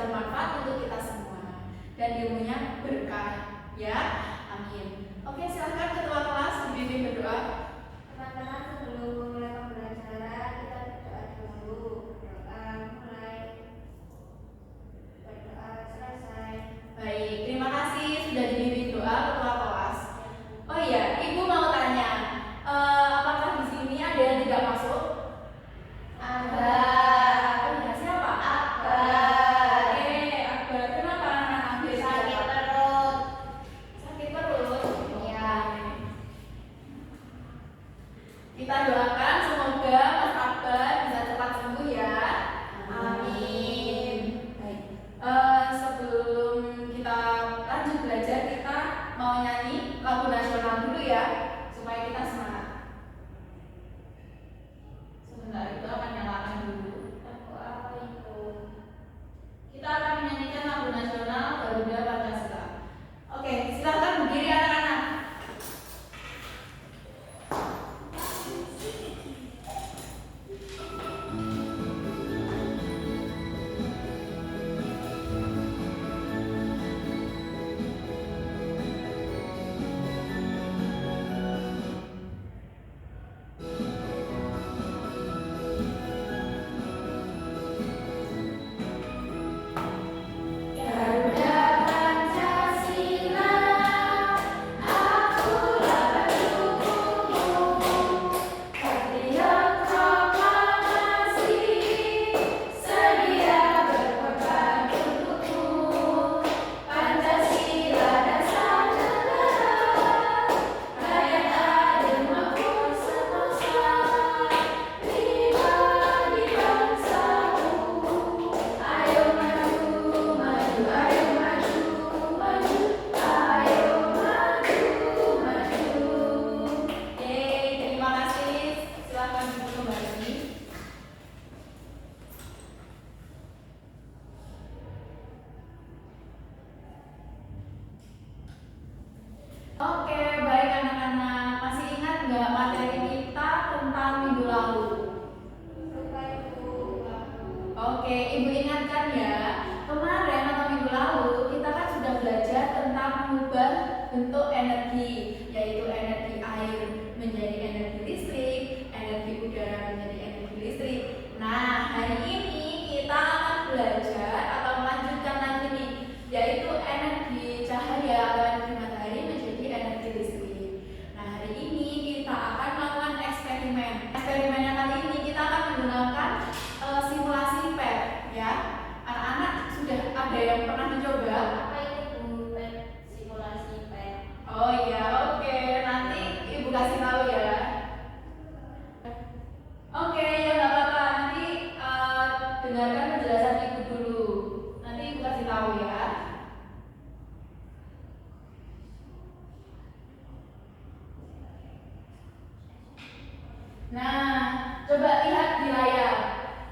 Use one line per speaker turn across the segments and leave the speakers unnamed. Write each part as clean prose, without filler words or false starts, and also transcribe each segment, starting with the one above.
bermanfaat untuk kita semua dan ilmunya berkah ya. Amin. Oke, silakan ketua kelas dibimbing berdoa.
Teman-teman, sebelum memulai pembelajaran kita berdoa dulu. Berdoa selesai.
Baik, terima kasih sudah dibimbing doa ketua kelas. Oh iya, Ibu mau tanya, apakah di sini ada yang tidak masuk?
Ada.
Oh iya, siapa?
Akbar.
Oke, Akbar. Kenapa anak ambil
Sakit perut.
sakit perut?
Iya.
Kita doakan semoga Mas Akbar bisa cepat sembuh ya.
Amin.
Baik. Sebelum kita lanjut belajar, kita mau nyanyi lagu nasional dulu ya, supaya kita semangat. Sebentar, itu akan nyalakan dulu.
Apa itu?
Kita akan menyanyikan lagu nasional Garuda Pancasila. Oke, silakan berdiri anak-anak.
Garuda Pancasila, akulah pendukungmu, patriot proklamasi, sedia berkorban untukmu. Pancasila dasar negara, rakyat adil makmur senusa, pribadi bangsaku. Ayo maju, maju, ayo maju, maju, ayo maju, maju.
Oke, terima kasih. Silakan duduk kembali. Oke, baik anak-anak. Masih ingat nggak materi kita tentang minggu lalu?
Lupa itu.
Oke, Ibu ingatkan ya. Kemarin atau minggu lalu kita kan sudah belajar tentang mengubah bentuk energi, yaitu energi air menjadi energi listrik, energi udara menjadi energi listrik. Nah, hari ini kita akan belajar atau melanjutkan lagi nih, yaitu energi cahaya atau energi matahari menjadi energi listrik. Nah, hari ini kita akan melakukan eksperimen. Eksperimennya kali ini kita akan menggunakan simulasi PET ya. Anak-anak sudah ada yang pernah mencoba?
Apa itu Bu? Simulasi PET.
Oh iya, oke. Nanti Ibu kasih tahu ya. Oke, ya nggak apa-apa. Nanti dengarkan penjelasan Ibu dulu. Nanti Ibu kasih tahu ya. Nah, coba lihat di layar.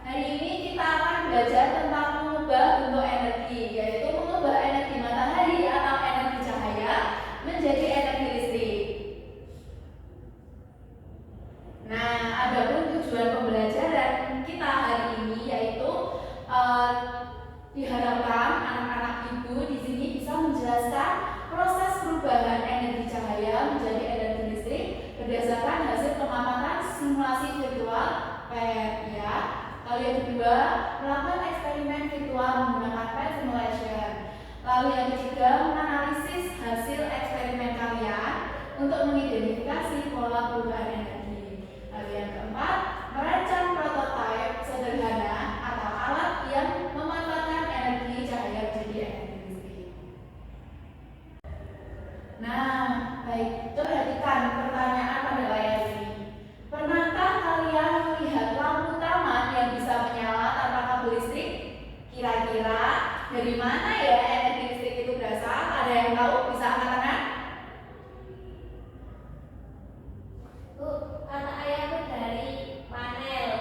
Hari ini kita akan belajar tentang mengubah bentuk energi, yaitu mengubah energi matahari atau energi cahaya menjadi energi listrik. Nah, adapun tujuan pembelajaran kita hari ini yaitu diharapkan anak-anak Ibu di sini bisa menjelaskan proses perubahan energi cahaya menjadi energi listrik berdasarkan hasil pengamatan simulasi virtual PET ya. Lalu yang kedua, melakukan eksperimen virtual menggunakan PET simulation. Lalu yang ketiga, menganalisis hasil eksperimen kalian untuk mengidentifikasi pola perubahan energi. Lalu yang keempat, merancang prototipe sederhana atau alat yang memanfaatkan energi cahaya menjadi energi listrik. Nah, baik, perhatikan pertanyaan pada layar ini. Pernahkah kalian melihat lampu taman yang bisa menyala tanpa kabel listrik? Kira-kira dari mana ya energi listrik itu berasal? Ada yang tahu? Bisa angkat tangan?
Bu, kata ayahku dari panel.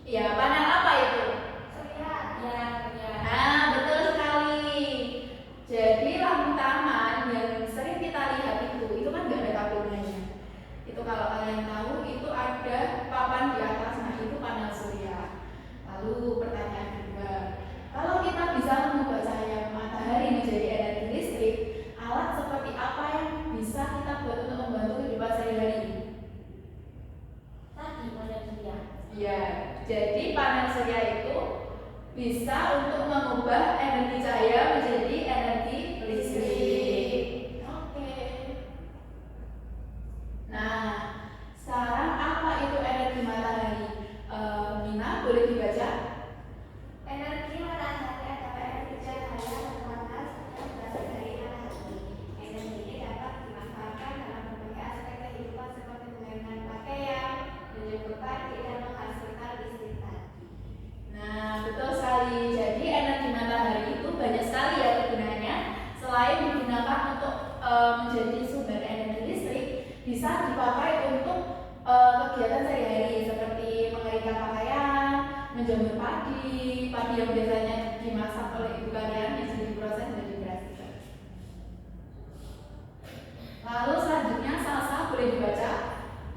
Iya, panel apa itu?
Surya. Ya, surya.
Nah, betul sekali. Jadi lampu taman yang sering kita lihat itu kan nggak ada kabelnya. Itu kalau kalian tahu itu ada papan di atas, nah itu panel surya. Lalu pertanyaan kedua, kalau kita bisa bisa untuk mengubah energi cahaya menjadi energi listrik. Oke. Nah, sekarang apa itu energi matahari? Mina, boleh dibaca?
Energi matahari adalah energi cahaya panas yang berasal dari matahari. Energi ini dapat dimanfaatkan dalam berbagai aspek kehidupan seperti mengeringkan pakaian, menjemur padi, dan menghasilkan listrik.
Nah, betul sekali. Jadi energi matahari itu banyak sekali ya kegunaannya. Selain digunakan untuk menjadi sumber energi listrik, bisa dipakai untuk kegiatan sehari-hari seperti mengeringkan pakaian, menjemur padi yang biasanya dimasak oleh ibu kalian bisa diproses menjadi beras. Lalu selanjutnya Salsa boleh dibaca.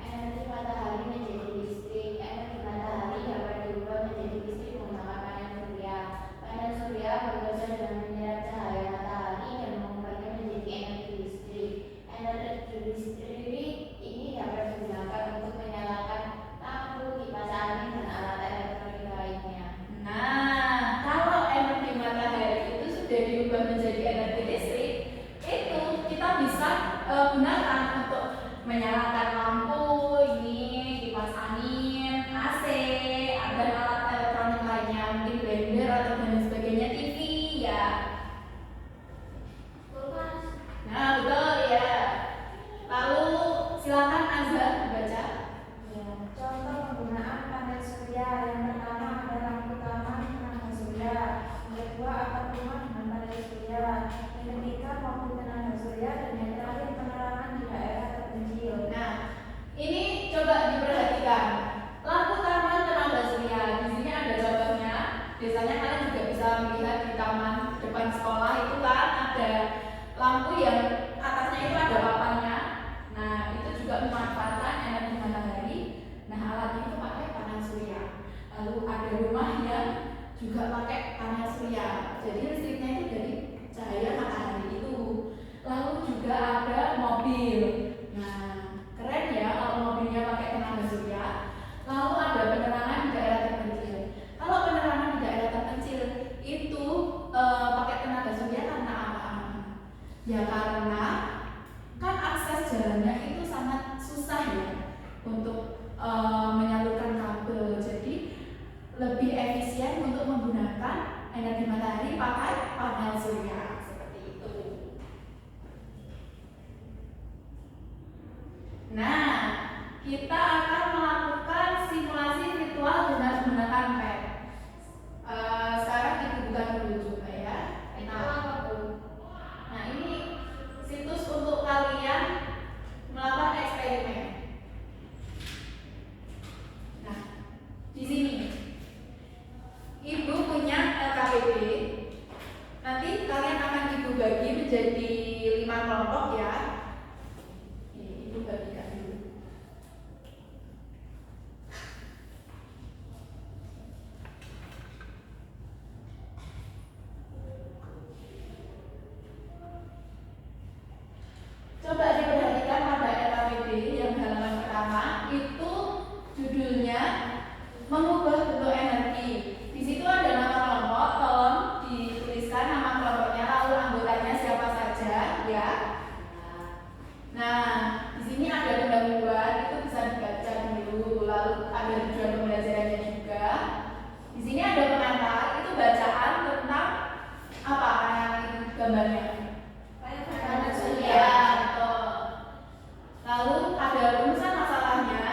Energi matahari menjadi listrik. Energi matahari dapat diubah menjadi listrik menggunakan panel surya. Panel surya bekerja dengan menyerap cahaya matahari dan mengubahnya menjadi energi listrik. Energi listrik ini dapat digunakan untuk menyalakan lampu, kipas angin, dan alat elektronik lainnya.
Nah, kalau energi matahari itu sudah diubah menjadi energi listrik, itu kita bisa gunakan untuk menyalakan lampu, ini kipas angin, AC, dan alat elektronik lainnya, mungkin blender atau dan sebagainya, TV ya.
Kulkas.
Nah, betul ya. Lalu silakan Azhar baca.
Ya, contoh penggunaan panel surya. Yang pertama ada lampu taman tenaga surya. Yang kedua atap rumah dengan panel surya. Yang ketiga mobil tenaga surya, dan yang terakhir penerangan di daerah terpencil.
Nah, ini coba diperhatikan. Lampu taman tenaga surya. Di sini ada contohnya. Biasanya kalian juga bisa melihat di taman depan sekolah itu kan ada lampu yang atasnya itu ada papannya. Nah, itu juga memanfaatkan energi matahari. Nah, alatnya itu pakai panel surya. Lalu ada rumah yang juga pakai panel surya. Jadi listriknya itu dari cahaya matahari itu. Lalu juga ada mobil. Nah, keren ya kalau mobilnya pakai tenaga surya. Lalu ada penerangan di daerah terpencil. Kalau penerangan di daerah terpencil itu pakai tenaga surya karena apa? Ya karena kan akses jalannya itu sangat susah ya untuk menyalurkan kabel. Jadi lebih efisien untuk menggunakan energi matahari pakai panel surya seperti itu. Nah, kita akan melakukan simulasi virtual dengan menggunakan pet. Sekarang ibu bukan dulu juga ya. Nah, ini situs untuk kalian melakukan eksperimen. Nah, di sini ibu punya LKPD. Nanti kalian akan ibu bagi menjadi 5 kelompok ya. Ini ibu bagikan dulu. Coba diperhatikan pada LKPD yang halaman pertama itu judulnya mengubah bentuk energi. Di situ ada nama kelompok, tolong dituliskan nama kelompoknya lalu anggotanya siapa saja ya. Nah, di sini ada pendahuluan itu bisa dibaca dulu, lalu ada tujuan pembelajarannya juga. Di sini ada pengantar itu bacaan tentang apa yang itu gambarnya.
Panel
Ya, betul. Lalu ada rumusan masalahnya,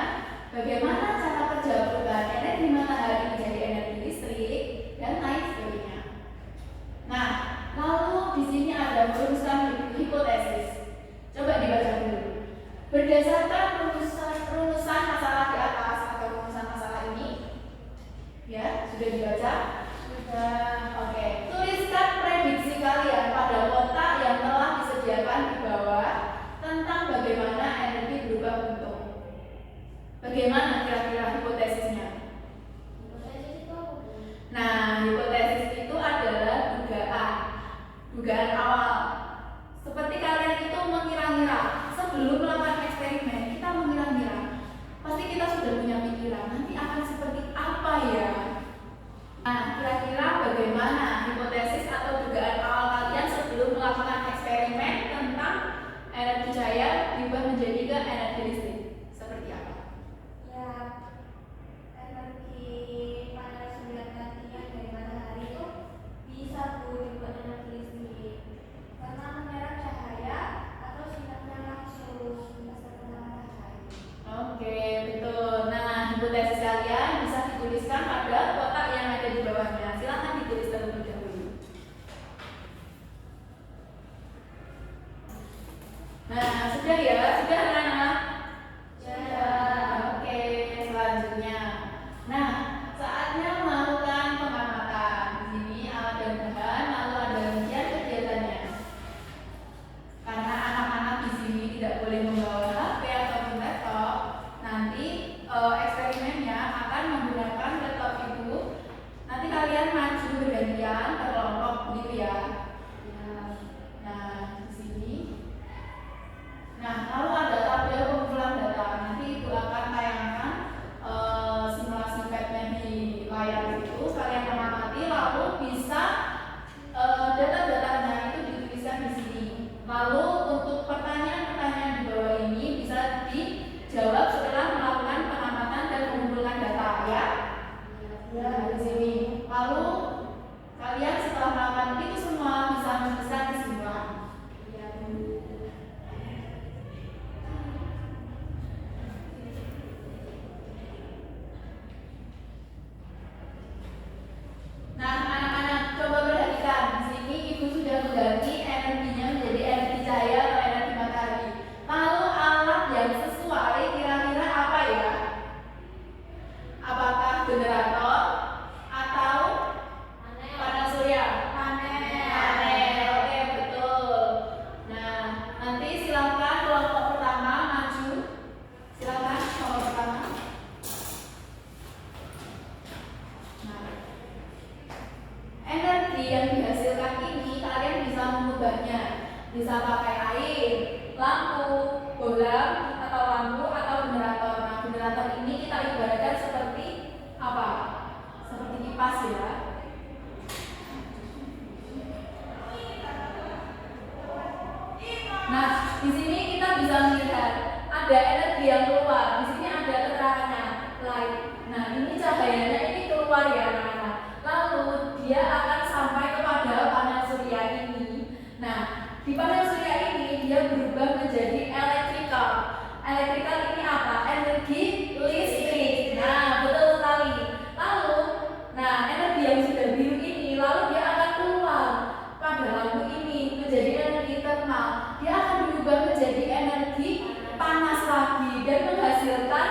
bagaimana cara kerja perubahan energi matahari menjadi energi listrik dan lain sebagainya. Nah, lalu di sini ada rumusan hipotesis. Coba dibaca dulu. Berdasarkan rumusan masalah di atas atau rumusan masalah ini, ya sudah dibaca. Sudah. Oke. Tuliskan prediksi kalian pada kotak yang telah disediakan di bawah tentang bagaimana energi berubah bentuk. Bagaimana kira-kira hipotesisnya? Nah, hipotesis itu adalah dugaan awal. Seperti kalian itu mengira-ngira sebelum melakukan eksperimen, kita mengira-ngira. Pasti kita sudah punya pikiran nanti akan seperti apa ya. Nah, kira-kira bagaimana hipotesis atau dugaan awal kalian sebelum melakukan eksperimen tentang energi cahaya diubah menjadi ke energi listrik? Seperti apa?
Ya, energi panel surya nantinya dari matahari itu bisa dibuat energi listrik karena menyerap cahaya atau sinarnya langsung terkena matahari.
Oke, betul. Nah, hipotesis kalian bisa dituliskan pada kotak yang ada di bawahnya. Silahkan ditulis terlebih dahulu. Nah, sudah ya? Sudah anak-anak? Oke, selanjutnya. Nah, saatnya melakukan pengamatan. Di sini alat dan bahan, lalu ada rincian kegiatannya. Karena anak-anak di sini tidak boleh membawa HP ataupun laptop, nanti eksperimennya akan menggunakan laptop itu. Nanti kalian maju bergantian berkelompok begitu ya. Nah, di sini. Nah, lalu ada tabel pengumpulan data. Nanti ibu akan tayangkan simulasi pad-nya di layar itu. Kalian mengamati lalu bisa data-datanya itu dituliskan di sini. Lalu untuk pertanyaan-pertanyaan di bawah ini bisa dijawab setelah melakukan pengamatan dan mengumpulkan data ya. Ya, di sini. Lalu kalian setelah melakukan itu semua bisa menuliskan kesimpulan. Nah, anak-anak coba perhatikan. Di sini ibu sudah mengganti energinya menjadi energi cahaya atau energi matahari. Lalu alat yang sesuai kira-kira apa ya? Apakah generator atau panel surya? Panel. Oke, betul. Nah, nanti silakan kelompok pertama maju. Silakan kelompok pertama. Nah, energi yang dihasilkan ini kalian bisa mengubahnya. Bisa pakai air, lampu, bola, atau lampu atau generator. Nah, generator ini kita ibaratkan seperti apa? Seperti kipas ya. Nah, di sini kita bisa melihat ada energi yang keluar. Di sini ada keterangannya, light. Nah, ini cahayanya ini keluar ya, anak-anak. Lalu dia akan sampai kepada panel surya ini. Nah, di panel surya ini dia berubah menjadi electrical. Electrical ini apa? Energi listrik. Nah, betul sekali. Lalu, nah energi yang sudah biru ini, lalu dia akan keluar pada lampu ini menjadi energi thermal. Dia akan berubah menjadi energi panas lagi dan menghasilkan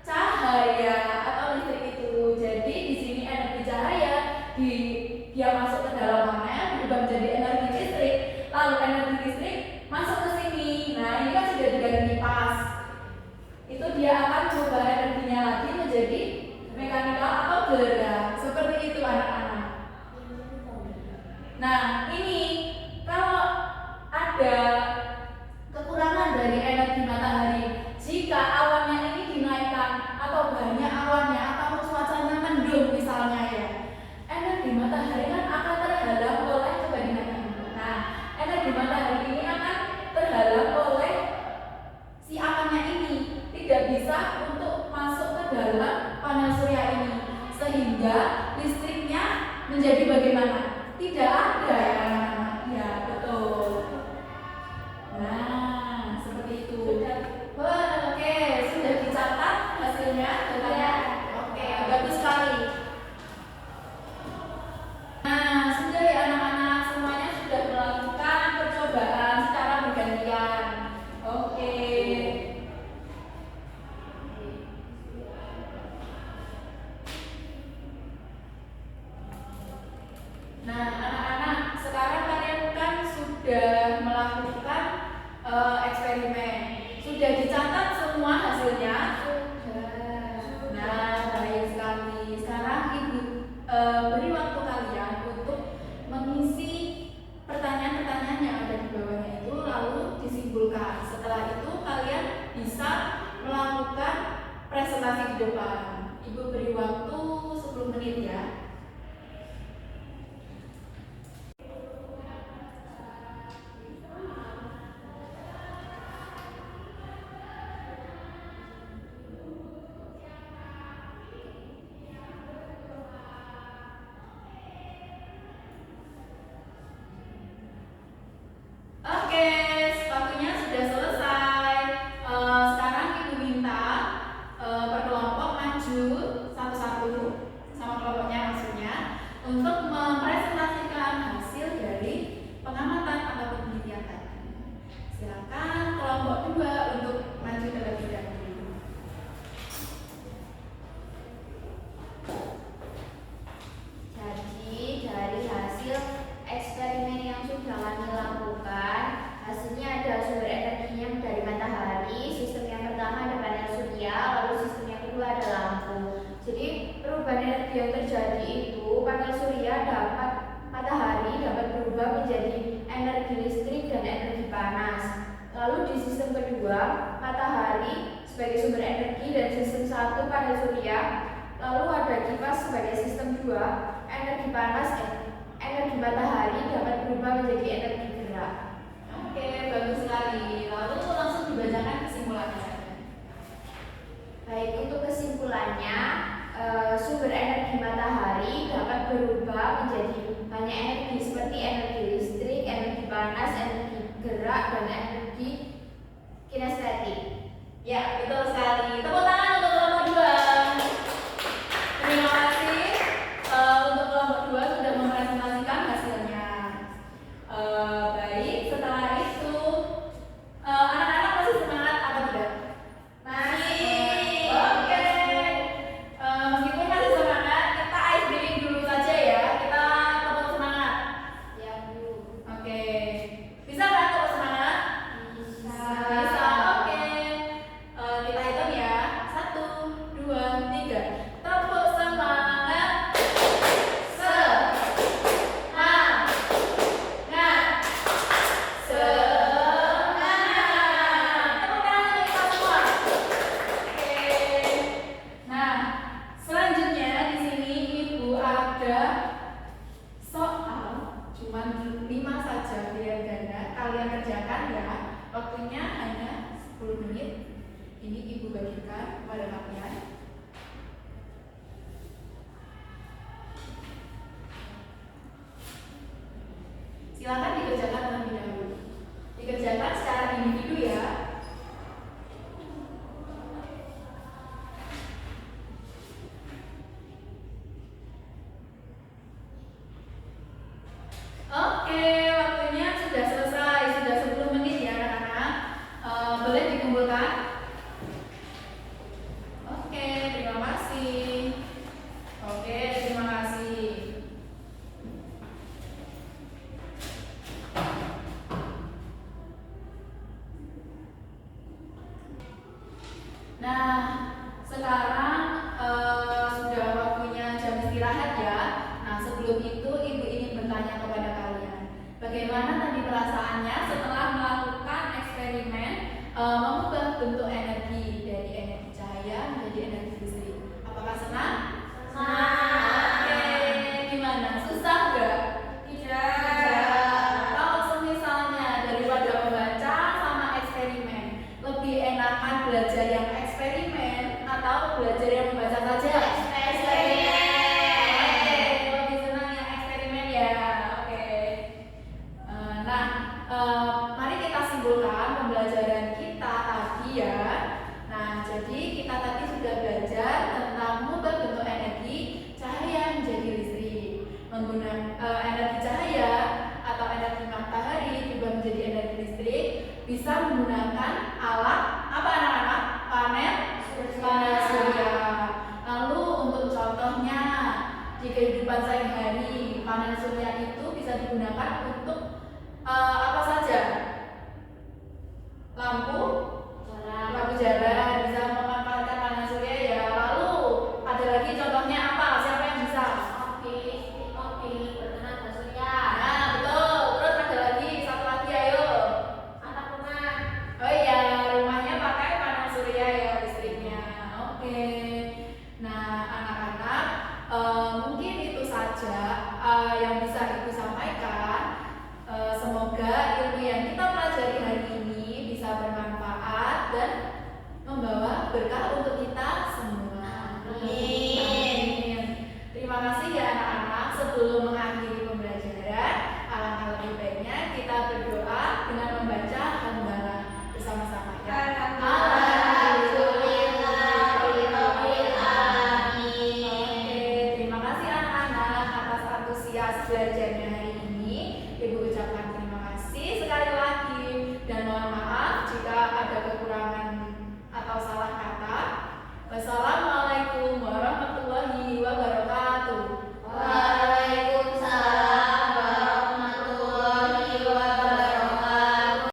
cahaya atau listrik itu. Jadi di sini energi cahaya dia masuk ke dalam panel berubah menjadi energi listrik. Lalu energi listrik masuk ke sini. Nah, ini kan sudah diganti kipas. Itu dia akan coba energinya lagi menjadi mekanikal atau gerak. Seperti itu anak-anak. Nah, ini kalau ada kekurangan dari energi matahari, jika awannya ini dinaikkan atau banyak awannya atau cuacanya mendung misalnya ya, energi matahari kan akan terhalang oleh, coba dinaikkan. Nah, energi matahari ini akan terhalang oleh si awannya ini, tidak bisa untuk masuk ke dalam panel surya ini, sehingga listriknya menjadi bagaimana? Tidak ada ya anak-anak. Ya, betul. Nah, seperti itu. Oke, sudah dicatat hasilnya datanya. Oke, bagus sekali. Nah, sudah ya anak-anak, semuanya sudah melakukan percobaan secara bergantian. Oke. Nah, anak-anak, sekarang kalian kan sudah melakukan eksperimen. Sudah dicatat semua hasilnya? Sudah. Nah, baik sekali. Sekarang ibu beri waktu kalian untuk mengisi pertanyaan-pertanyaan yang ada di bawahnya itu, lalu disimpulkan. Setelah itu kalian bisa melakukan presentasi di depan. Ibu beri waktu 10 menit ya.
berubah menjadi energi listrik dan energi panas. Lalu di sistem kedua, matahari sebagai sumber energi dan sistem satu panel surya. Lalu ada kipas sebagai sistem 2, energi panas, energi matahari dapat berubah menjadi energi gerak.
Oke, bagus sekali. Lalu langsung dibacakan kesimpulannya.
Baik, untuk kesimpulannya, sumber energi matahari dapat berubah menjadi banyak energi seperti energi listrik, energi panas, energi gerak, dan energi kinestetik.
Ya, betul sekali. Tepuk tangan untuk kelompok 2. Terima kasih untuk kelompok 2 sudah mempresentasikan hasilnya. Baik, setelah itu anak-anak masih semangat apa tidak?
Masih.
Oke. Meskipun masih semangat, kita ice breaking dulu saja ya. Kita tetap semangat.
Ya, Bu.
Oke. Bisa nggak tetap semangat? Bisa. Oke. Kita hitung ya. 1, 2, 3. Tepuk semangat. Semangat. Semangat. Tepuk tangan untuk kita semua. Oke. Nah, selanjutnya di sini Ibu ada soal cuman 5 saja pilihan ganda. Kalian kerjakan ya. Waktunya hanya 10 menit. Ini Ibu bagikan kepada kalian. Silakan dikerjakan terlebih dahulu. Dikerjakan secara individu ya. Oke, waktunya sudah selesai, sudah 10 menit ya anak-anak. Boleh dikumpulkan? Oke, terima kasih. Oke, terima kasih. Nah, sekarang sudah waktunya jam istirahat ya. Nah, sebelum itu Ibu ingin bertanya kepada kalian, bagaimana tadi perasaannya setelah melakukan eksperimen mengubah bentuk energi dari energi cahaya menjadi energi listrik? Apakah senang? Oke, gimana? Susah nggak? Tidak. Kalau semisalnya daripada membaca sama eksperimen, lebih enakan belajar yang eksperimen atau belajar yang membaca saja? Eksperimen. Oke, lebih senang yang eksperimen ya. Oke. Nah, mari kita simpulkan pembelajaran kita tadi ya. Nah, jadi kita tadi sudah belajar tentang mengubah bentuk energi cahaya menjadi listrik. Menggunakan energi cahaya atau energi matahari juga menjadi energi listrik bisa menggunakan alat apa anak-anak? Panel surya. Lalu untuk contohnya di kehidupan sehari-hari panel surya itu bisa digunakan untuk apa saja? Lampu jalan bisa memanfaatkan panel surya ya. Lalu ada lagi contohnya apa? Siapa yang bisa?
bertenaga surya.
Nah, betul. Terus ada lagi satu lagi ayo.
Atap rumah.
Oh iya, rumahnya pakai panel surya ya listriknya. Oke. Nah, anak-anak mungkin itu saja yang bisa Ibu sampaikan. Semoga ilmu yang kita pelajari hari ini bisa bermanfaat dan membawa berkah untuk kita semua.
Amin.
Terima kasih ya anak-anak. Sebelum mengakhiri pembelajaran, alangkah lebih baiknya kita berdoa